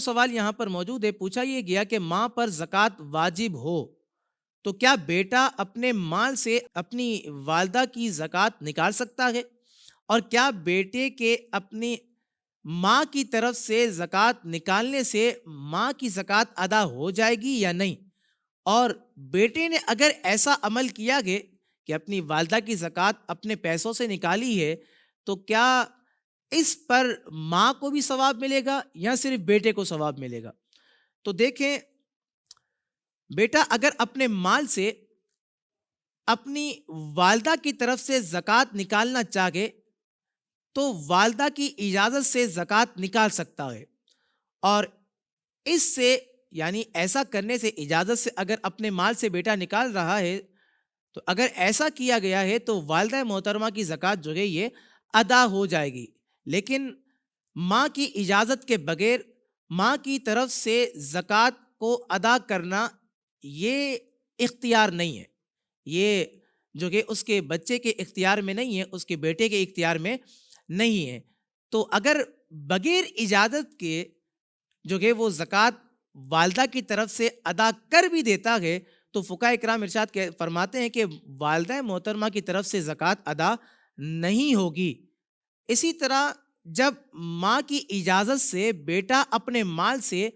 سوال یہاں پر موجود ہے، پوچھا یہ گیا کہ ماں پر زکوٰۃ واجب ہو تو کیا بیٹا اپنے مال سے اپنی والدہ کی زکوٰۃ نکال سکتا ہے؟ اور کیا بیٹے کے اپنی ماں کی طرف سے زکوٰۃ نکالنے سے ماں کی زکوٰۃ ادا ہو جائے گی یا نہیں؟ اور بیٹے نے اگر ایسا عمل کیا گیا کہ اپنی والدہ کی زکوٰۃ اپنے پیسوں سے نکالی ہے تو کیا اس پر ماں کو بھی ثواب ملے گا یا صرف بیٹے کو ثواب ملے گا؟ تو دیکھیں، بیٹا اگر اپنے مال سے اپنی والدہ کی طرف سے زکوٰۃ نکالنا چاہے تو والدہ کی اجازت سے زکوٰۃ نکال سکتا ہے، اور اس سے یعنی ایسا کرنے سے، اجازت سے اگر اپنے مال سے بیٹا نکال رہا ہے تو اگر ایسا کیا گیا ہے تو والدہ محترمہ کی زکوٰۃ جو ہے یہ ادا ہو جائے گی، لیکن ماں کی اجازت کے بغیر ماں کی طرف سے زکوٰۃ کو ادا کرنا یہ اختیار نہیں ہے، یہ جو کہ اس کے بچے کے اختیار میں نہیں ہے، اس کے بیٹے کے اختیار میں نہیں ہے۔ تو اگر بغیر اجازت کے جو کہ وہ زکوٰۃ والدہ کی طرف سے ادا کر بھی دیتا ہے تو فقہاء کرام ارشاد فرماتے ہیں کہ والدہ محترمہ کی طرف سے زکوٰۃ ادا نہیں ہوگی۔ اسی طرح جب ماں کی اجازت سے بیٹا اپنے مال سے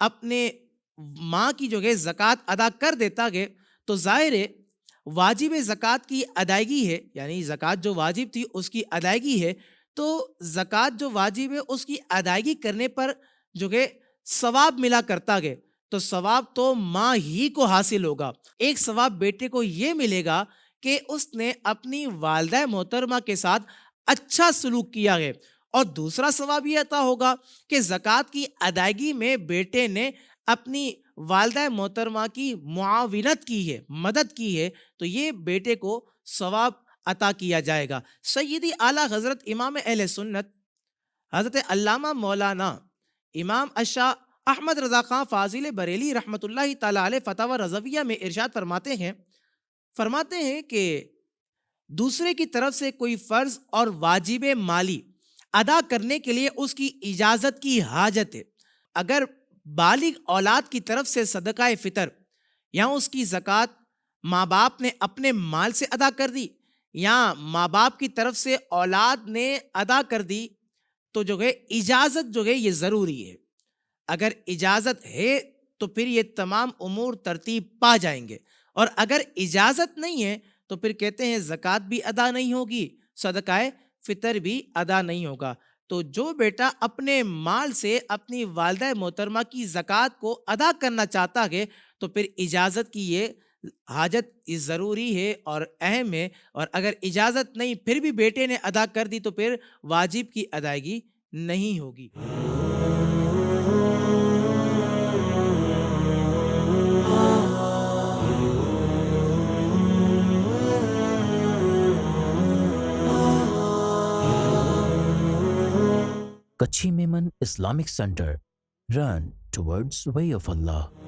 اپنے ماں کی جو ہے زکوٰۃ ادا کر دیتا ہے تو ظاہر ہے واجب زکوٰۃ کی ادائیگی ہے، یعنی زکوٰۃ جو واجب تھی اس کی ادائیگی ہے، تو زکوٰۃ جو واجب ہے اس کی ادائیگی کرنے پر جو کہ ثواب ملا کرتا ہے، تو ثواب تو ماں ہی کو حاصل ہوگا۔ ایک ثواب بیٹے کو یہ ملے گا کہ اس نے اپنی والدہ محترمہ کے ساتھ اچھا سلوک کیا ہے، اور دوسرا ثواب یہ عطا ہوگا کہ زکوٰۃ کی ادائیگی میں بیٹے نے اپنی والدہ محترمہ کی معاونت کی ہے، مدد کی ہے، تو یہ بیٹے کو ثواب عطا کیا جائے گا۔ سیدی اعلیٰ حضرت امام اہل سنت حضرت علامہ مولانا امام الشاہ احمد رضا خان فاضل بریلی رحمۃ اللہ تعالی علیہ فتاوی رضویہ میں ارشاد فرماتے ہیں کہ دوسرے کی طرف سے کوئی فرض اور واجب مالی ادا کرنے کے لیے اس کی اجازت کی حاجت ہے۔ اگر بالغ اولاد کی طرف سے صدقہ فطر یا اس کی زکوٰۃ ماں باپ نے اپنے مال سے ادا کر دی یا ماں باپ کی طرف سے اولاد نے ادا کر دی تو جو ہے اجازت جو ہے یہ ضروری ہے۔ اگر اجازت ہے تو پھر یہ تمام امور ترتیب پا جائیں گے، اور اگر اجازت نہیں ہے تو پھر کہتے ہیں زکوٰۃ بھی ادا نہیں ہوگی، صدقہ فطر بھی ادا نہیں ہوگا۔ تو جو بیٹا اپنے مال سے اپنی والدہ محترمہ کی زکوٰۃ کو ادا کرنا چاہتا ہے تو پھر اجازت کی یہ حاجت ضروری ہے اور اہم ہے، اور اگر اجازت نہیں پھر بھی بیٹے نے ادا کر دی تو پھر واجب کی ادائیگی نہیں ہوگی۔ Kutchi Memon Islamic centre, run towards way of Allah.